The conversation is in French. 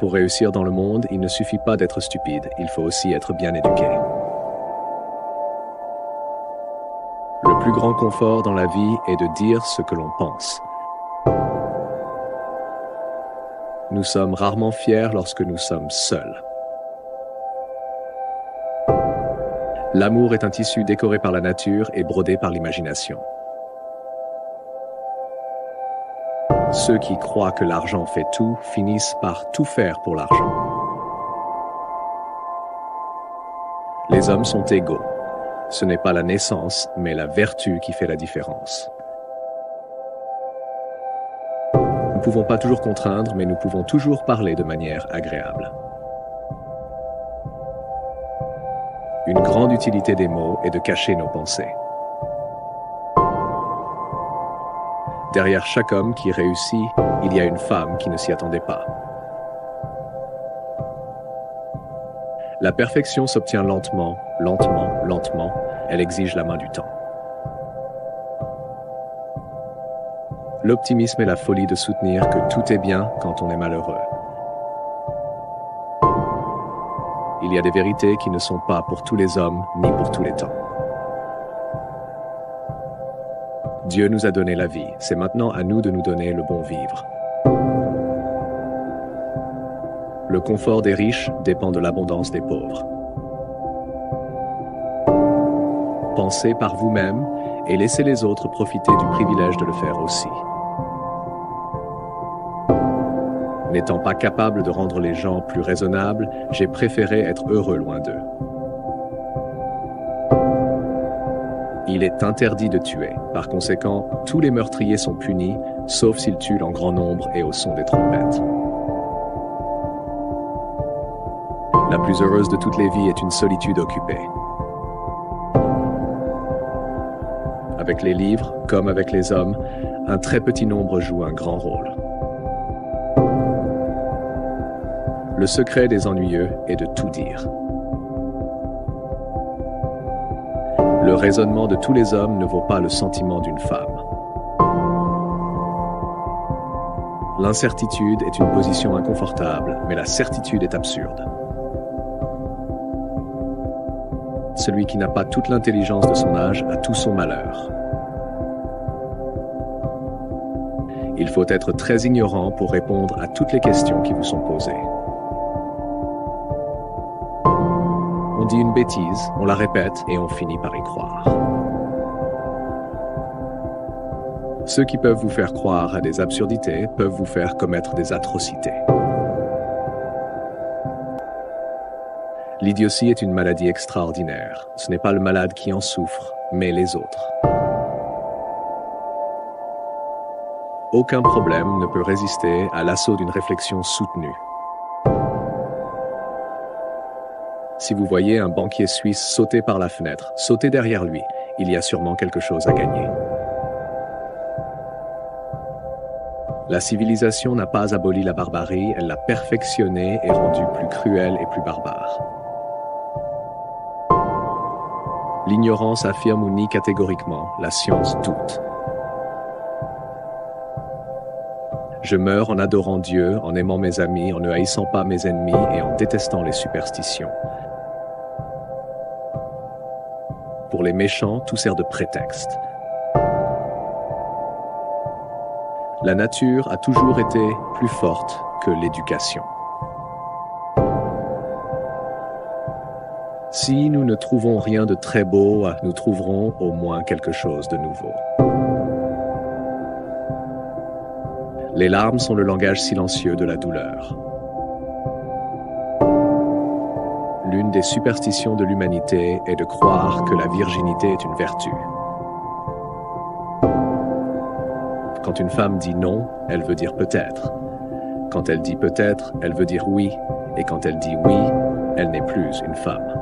Pour réussir dans le monde, il ne suffit pas d'être stupide, il faut aussi être bien éduqué. Le plus grand confort dans la vie est de dire ce que l'on pense. Nous sommes rarement fiers lorsque nous sommes seuls. L'amour est un tissu décoré par la nature et brodé par l'imagination. Ceux qui croient que l'argent fait tout finissent par tout faire pour l'argent. Les hommes sont égaux. Ce n'est pas la naissance, mais la vertu qui fait la différence. Nous ne pouvons pas toujours contraindre, mais nous pouvons toujours parler de manière agréable. Une grande utilité des mots est de cacher nos pensées. Derrière chaque homme qui réussit, il y a une femme qui ne s'y attendait pas. La perfection s'obtient lentement, lentement, lentement. Elle exige la main du temps. L'optimisme est la folie de soutenir que tout est bien quand on est malheureux. Il y a des vérités qui ne sont pas pour tous les hommes, ni pour tous les temps. Dieu nous a donné la vie, c'est maintenant à nous de nous donner le bon vivre. Le confort des riches dépend de l'abondance des pauvres. Pensez par vous-même et laissez les autres profiter du privilège de le faire aussi. N'étant pas capable de rendre les gens plus raisonnables, j'ai préféré être heureux loin d'eux. Il est interdit de tuer. Par conséquent, tous les meurtriers sont punis, sauf s'ils tuent en grand nombre et au son des trompettes. La plus heureuse de toutes les vies est une solitude occupée. Avec les livres, comme avec les hommes, un très petit nombre joue un grand rôle. Le secret des ennuyeux est de tout dire. Le raisonnement de tous les hommes ne vaut pas le sentiment d'une femme. L'incertitude est une position inconfortable, mais la certitude est absurde. Celui qui n'a pas toute l'intelligence de son âge a tout son malheur. Il faut être très ignorant pour répondre à toutes les questions qui vous sont posées. On dit une bêtise, on la répète et on finit par y croire. Ceux qui peuvent vous faire croire à des absurdités peuvent vous faire commettre des atrocités. L'idiotie est une maladie extraordinaire. Ce n'est pas le malade qui en souffre, mais les autres. Aucun problème ne peut résister à l'assaut d'une réflexion soutenue. Si vous voyez un banquier suisse sauter par la fenêtre, sauter derrière lui, il y a sûrement quelque chose à gagner. La civilisation n'a pas aboli la barbarie, elle l'a perfectionnée et rendue plus cruelle et plus barbare. L'ignorance affirme ou nie catégoriquement, la science doute. Je meurs en adorant Dieu, en aimant mes amis, en ne haïssant pas mes ennemis et en détestant les superstitions. Pour les méchants, tout sert de prétexte. La nature a toujours été plus forte que l'éducation. Si nous ne trouvons rien de très beau, nous trouverons au moins quelque chose de nouveau. Les larmes sont le langage silencieux de la douleur. L'une des superstitions de l'humanité est de croire que la virginité est une vertu. Quand une femme dit non, elle veut dire peut-être. Quand elle dit peut-être, elle veut dire oui. Et quand elle dit oui, elle n'est plus une femme.